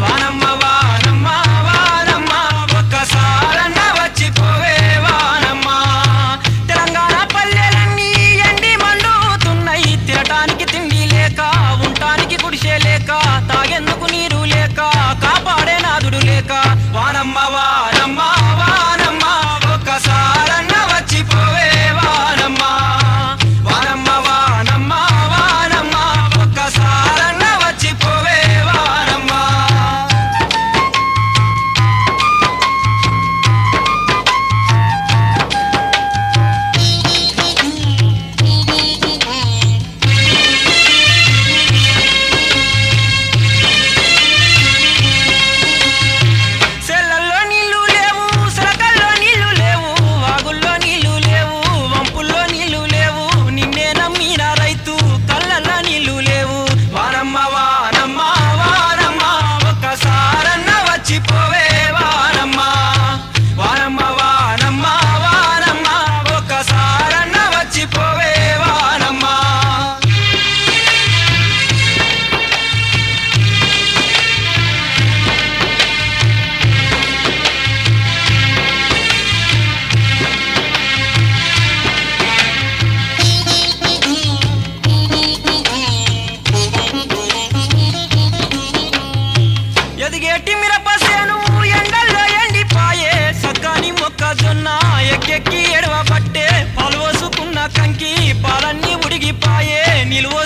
వానమ్మ వానమ్మ వానమ్మ ఒక్కసారన్న వచ్చిపోవే వానమ్మ తెలంగాణ పల్లెలన్నీ ఎండి మండుతున్నాయి తినటానికి తిండి లేక ఉండటానికి గుడిసె లేక తాగేందుకు నీరు లేక కాపాడే నాదుడు లేక వానమ్మ వానమ్మ వానమ్మ ఒక్కసారన్న వచ్చిపోవే వానమ్మ వానమ్మ వానమ్మ వానమ్మ ఒక్కసారన్న వచ్చిపోవే వానమ్మ సెల్లల్లో నీళ్లు లేవు సరకల్లో నీళ్లు లేవు వాగుల్లో నీళ్లు లేవు వంపుల్లో నీళ్లు లేవు నిన్నే నమ్మిన రైతు కళ్ళల్లో నీళ్లు లేవు వానమ్మ వానమ్మ వానమ్మ ఒక్కసారన్న వచ్చిపోవే వానమ్మ వానమ్మ వానమ్మ వానమ్మ ఒక్కసారన్న వచ్చిపోవే వానమ్మ ఎదిగేటి మిరపసేను ఎండల్లో ఎండిపాయే సగ్గాని మొక్కజొన్న ఎక్కెక్కి ఎడవ పట్టే పాలు పోసుకున్న కంకి పాలన్నీ ఉడిగిపాయే నిలువ